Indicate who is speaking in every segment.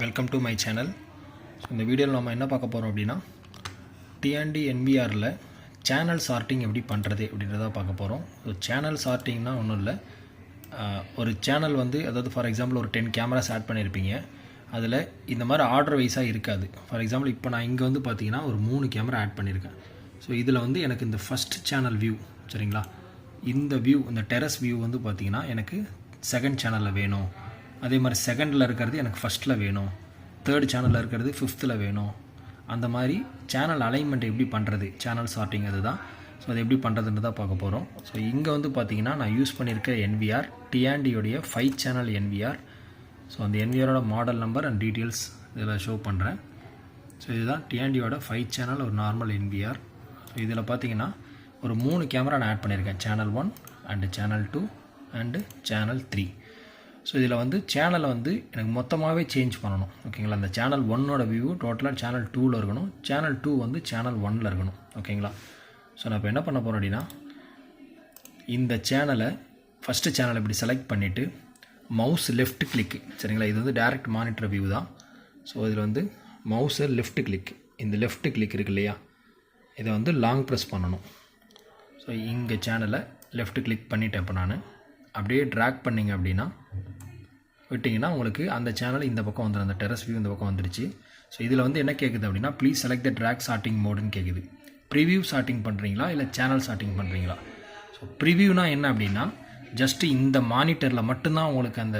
Speaker 1: Welcome to my channel. இந்த வீடியோவில் நம்ம என்ன பார்க்க போகிறோம் அப்படின்னா டிஎன்டி என்பிஆரில் சேனல் சார்ட்டிங் எப்படி பண்ணுறது அப்படின்றத பார்க்க போகிறோம். ஸோ சேனல் சார்ட்டிங்னா ஒன்றும் இல்லை, ஒரு சேனல் வந்து அதாவது ஃபார் எக்ஸாம்பிள் ஒரு 10 கேமராஸ் ஆட் பண்ணியிருப்பீங்க. அதில் இந்த மாதிரி ஆர்டர் வைஸாக இருக்காது. ஃபார் எக்ஸாம்பிள் இப்போ நான் இங்கே வந்து பார்த்தீங்கன்னா ஒரு 3 கேமரா ஆட் பண்ணியிருக்கேன். ஸோ இதில் வந்து எனக்கு இந்த ஃபஸ்ட் சேனல் வியூ சரிங்களா, இந்த வியூ இந்த டெரஸ் வியூ வந்து பார்த்திங்கன்னா எனக்கு செகண்ட் சேனலில் வேணும். அதே மாதிரி செகண்டில் இருக்கிறது எனக்கு ஃபஸ்ட்டில் வேணும், தேர்ட் சேனலில் இருக்கிறது ஃபிஃப்த்தில் வேணும். அந்த மாதிரி சேனல் அலைன்மெண்ட் எப்படி பண்ணுறது, சேனல் சார்ட்டிங் அதுதான். ஸோ அது எப்படி பண்ணுறதுன்னு தான் பார்க்க போகிறோம். ஸோ இங்கே வந்து பார்த்திங்கன்னா நான் யூஸ் பண்ணியிருக்க என்விஆர் டிஎன்டியோடைய 5 சேனல் என்விஆர். ஸோ அந்த என்விஆரோட மாடல் நம்பர் அண்ட் டீட்டெயில்ஸ் இதில் ஷோ பண்ணுறேன். ஸோ இதுதான் டிஎன்டியோட 5 சேனல் ஒரு நார்மல் என்விஆர். ஸோ இதில் பார்த்திங்கன்னா ஒரு 3 கேமரா நான் ஆட் பண்ணியிருக்கேன், channel 1 and channel 2 and channel 3. So இதில் வந்து சேனலை வந்து எனக்கு மொத்தமாகவே சேஞ்ச் பண்ணணும். ஓகேங்களா, அந்த சேனல் 1ஓட வியூ டோட்டலாக சேனல் 2ல் இருக்கணும், சேனல் 2 வந்து சேனல் 1ல் இருக்கணும். ஓகேங்களா, ஸோ நான் இப்போ என்ன பண்ண போகிறேன் அப்படின்னா இந்த சேனலை ஃபஸ்ட்டு சேனலை இப்படி செலக்ட் பண்ணிவிட்டு மவுஸ் லெஃப்ட் கிளிக் சரிங்களா, இது வந்து டைரக்ட் மானிட்டர் வியூ தான். ஸோ இதில் வந்து மவுஸை லெஃப்ட் கிளிக், இந்த லெஃப்ட் கிளிக் இருக்கு இல்லையா, இதை வந்து லாங் ப்ரெஸ் பண்ணணும். ஸோ இங்கே சேனலை லெஃப்ட் கிளிக் பண்ணிட்டேன். இப்போ நான் அப்படியே ட்ராக் பண்ணிங்க அப்படின்னா விட்டிங்கன்னா உங்களுக்கு அந்த சேனல் இந்த பக்கம் வந்துடும், அந்த டெரஸ் வியூ இந்த பக்கம் வந்துடுச்சு. ஸோ இதில் வந்து என்ன கேட்குது அப்படின்னா please select the track sorting மோடுன்னு கேட்குது. ப்ரிவியூ சார்ட்டிங் பண்ணுறீங்களா இல்லை சேனல் சார்ட்டிங் பண்ணுறீங்களா? ஸோ ப்ரிவியூனா என்ன அப்படின்னா ஜஸ்ட்டு இந்த மானிட்டரில் மட்டும்தான் உங்களுக்கு அந்த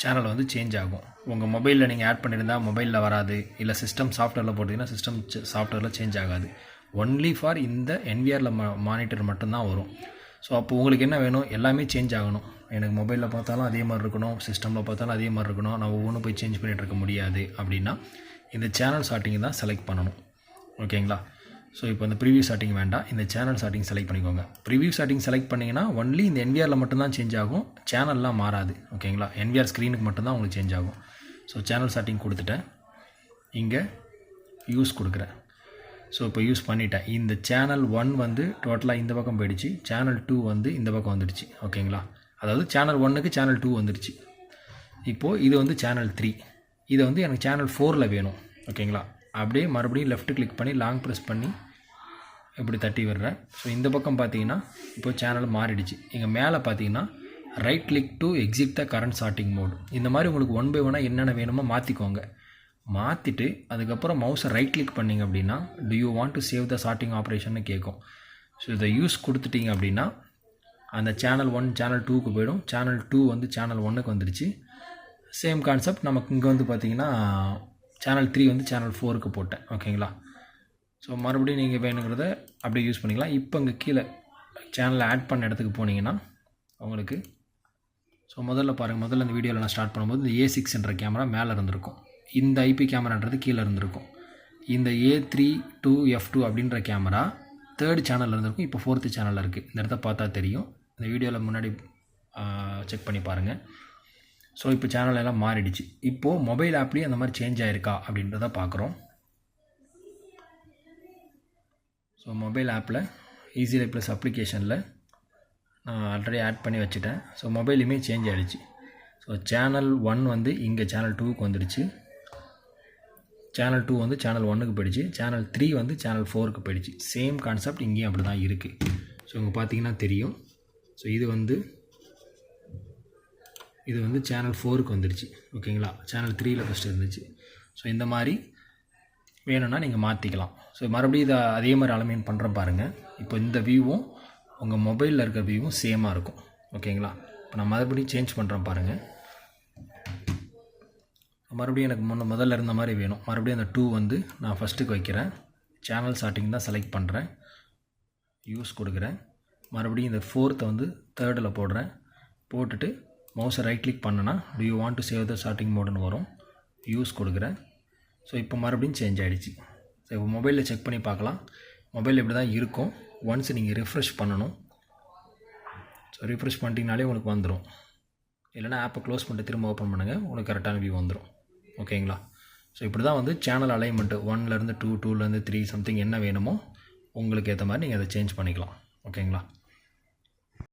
Speaker 1: சேனல் வந்து சேஞ்ச் ஆகும். உங்கள் மொபைலில் நீங்கள் ஆட் பண்ணியிருந்தால் மொபைலில் வராது, இல்லை சிஸ்டம் சாஃப்ட்வேரில் போட்டிங்கன்னா சிஸ்டம் சாஃப்ட்வேரில் சேஞ்ச் ஆகாது. ஒன்லி ஃபார் இந்த என்விஆரில் மானிட்டர் மட்டும்தான் வரும். ஸோ அப்போ உங்களுக்கு என்ன வேணும், எல்லாமே சேஞ்ச் ஆகணும். எனக்கு மொபைலில் பார்த்தாலும் அதே மாதிரி இருக்கணும், சிஸ்டமில் பார்த்தாலும் அதே மாதிரி இருக்கணும், நான் ஒவ்வொன்றும் போய் சேஞ்ச் பண்ணிகிட்டு இருக்க முடியாது. அப்படின்னா இந்த சேனல் சார்ட்டிங் தான் செலக்ட் பண்ணணும். ஓகேங்களா, ஸோ இப்போ இந்த ப்ரிவியூ சார்ட்டிங் வேண்டாம், இந்த சேனல் சார்ட்டிங் செலக்ட் பண்ணிக்கோங்க. ப்ரிவியூ சார்ட்டிங் செலக்ட் பண்ணிங்கன்னா ஒன்லி இந்த என்விஆரில் மட்டும்தான் சேஞ்ச் ஆகும், சேனல்லாம் மாறாது. ஓகேங்களா, என்விஆர் ஸ்க்ரீனுக்கு மட்டும்தான் உங்களுக்கு சேஞ்ச் ஆகும். ஸோ சேனல் சார்ட்டிங் கொடுத்துட்டேன், இங்கே யூஸ் கொடுக்குறேன். ஸோ இப்போ யூஸ் பண்ணிட்டேன். இந்த சேனல் 1 வந்து டோட்டலாக இந்த பக்கம் போயிடுச்சு, சேனல் 2 வந்து இந்த பக்கம் வந்துடுச்சு. ஓகேங்களா, அதாவது சேனல் 1க்கு சேனல் 2 வந்துடுச்சு. இப்போது இது வந்து சேனல் 3, இதை வந்து எனக்கு சேனல் 4ல் வேணும். ஓகேங்களா, அப்படியே மறுபடியும் லெஃப்ட் கிளிக் பண்ணி லாங் ப்ரெஸ் பண்ணி இப்படி தட்டி விடுறேன். ஸோ இந்த பக்கம் பார்த்தீங்கன்னா இப்போ சேனல் மாறிடுச்சு. இங்கே மேலே பார்த்தீங்கன்னா right click to exit the current charting mode. இந்த மாதிரி உங்களுக்கு 1 by 1 என்னென்ன வேணுமோ மாற்றிக்கோங்க. மாற்றிட்டு அதுக்கப்புறம் மவுஸை ரைட் கிளிக் பண்ணிங்க அப்படின்னா do you want to save the sorting ஆப்ரேஷன்னு கேட்கும். ஸோ இதை யூஸ் கொடுத்துட்டிங்க அப்படின்னா அந்த சேனல் 1 சேனல் 2க்கு போயிடும், சேனல் 2 வந்து சேனல் 1க்கு வந்துடுச்சு. சேம் கான்செப்ட் நமக்கு இங்கே வந்து பார்த்திங்கன்னா சேனல் 3 வந்து சேனல் 4க்கு போட்டேன். ஓகேங்களா, ஸோ மறுபடியும் நீங்கள் வேணுங்கிறத அப்படியே யூஸ் பண்ணிக்கலாம். இப்போ இங்கே கீழே சேனலை ஆட் பண்ண இடத்துக்கு போனீங்கன்னா உங்களுக்கு ஸோ முதல்ல பாருங்கள், முதல்ல இந்த வீடியோவில் நான் ஸ்டார்ட் பண்ணும்போது இந்த A6 கேமரா மேலே இருந்திருக்கும், இந்த ஐபி கேமரான்றது கீழே இருந்திருக்கும். இந்த A32F2 அப்படின்ற கேமரா 3rd சேனலில் இருந்திருக்கும், இப்போ 4th சேனலில் இருக்குது. இந்த இடத்த பார்த்தா தெரியும், இந்த வீடியோவில் முன்னாடி செக் பண்ணி பாருங்கள். ஸோ இப்போ சேனல் எல்லாம் மாறிடுச்சு. இப்போது மொபைல் ஆப்லேயும் அந்த மாதிரி சேஞ்ச் ஆகிருக்கா அப்படின்றத பார்க்குறோம். ஸோ மொபைல் ஆப்பில் ஈஸிலி ப்ளஸ் அப்ளிகேஷனில் நான் ஆல்ரெடி ஆட் பண்ணி வச்சுட்டேன். ஸோ மொபைலுமே சேஞ்ச் ஆகிடுச்சு. ஸோ சேனல் 1 வந்து இங்கே சேனல் 2க்கு வந்துடுச்சு, சேனல் 2 வந்து சேனல் 1க்கு போயிடுச்சு, சேனல் 3 வந்து சேனல் 4க்கு போயிடுச்சு. சேம் கான்செப்ட் இங்கேயும் அப்படி தான் இருக்குது. ஸோ இங்கே பார்த்தீங்கன்னா தெரியும். ஸோ இது வந்து சேனல் 4க்கு வந்துடுச்சு. ஓகேங்களா, சேனல் 3ல் ஃபஸ்ட்டு இருந்துச்சு. ஸோ இந்த மாதிரி வேணும்னா நீங்கள் மாற்றிக்கலாம். ஸோ மறுபடியும் இதை அதே மாதிரி அலைன்மெண்ட் பண்ணுறேன் பாருங்கள். இப்போ இந்த வியூவும் உங்கள் மொபைலில் இருக்கிற வியூவும் சேமாக இருக்கும். ஓகேங்களா, இப்போ நான் மறுபடியும் சேஞ்ச் பண்ணுறேன் பாருங்கள். மறுபடியும் எனக்கு முதல்ல இருந்த மாதிரி வேணும். மறுபடியும் அந்த 2 வந்து நான் ஃபஸ்ட்டுக்கு வைக்கிறேன், சேனல் சார்ட்டிங் தான் செலக்ட் பண்ணுறேன், யூஸ் கொடுக்குறேன். மறுபடியும் இந்த 4th வந்து 3rd போடுறேன், போட்டுட்டு மவுஸை ரைட் கிளிக் பண்ணேன்னா do you want to save the sorting மோடுன்னு வரும், யூஸ் கொடுக்குறேன். ஸோ இப்போ மறுபடியும் சேஞ்ச் ஆகிடுச்சு. ஸோ இப்போ மொபைலில் செக் பண்ணி பார்க்கலாம். மொபைல் இப்படி தான் இருக்கும். ஒன்ஸ் நீங்கள் ரிஃப்ரெஷ் பண்ணணும். ஸோ ரிஃப்ரெஷ் பண்ணிட்டீங்கனாலே உங்களுக்கு வந்துடும், இல்லைனா ஆப்பை க்ளோஸ் பண்ணிட்டு திரும்ப ஓப்பன் பண்ணுங்கள், உங்களுக்கு கரெக்டான வியூ வந்துடும். ஓகேங்களா, ஸோ இப்படி தான் வந்து சேனல் அலைன்மெண்ட்டு 1லேருந்து 2, 2லேருந்து 3 சம்திங் என்ன வேணுமோ உங்களுக்கு ஏற்ற மாதிரி நீங்கள் அதை சேஞ்ச் பண்ணிக்கலாம். ஓகேங்களா.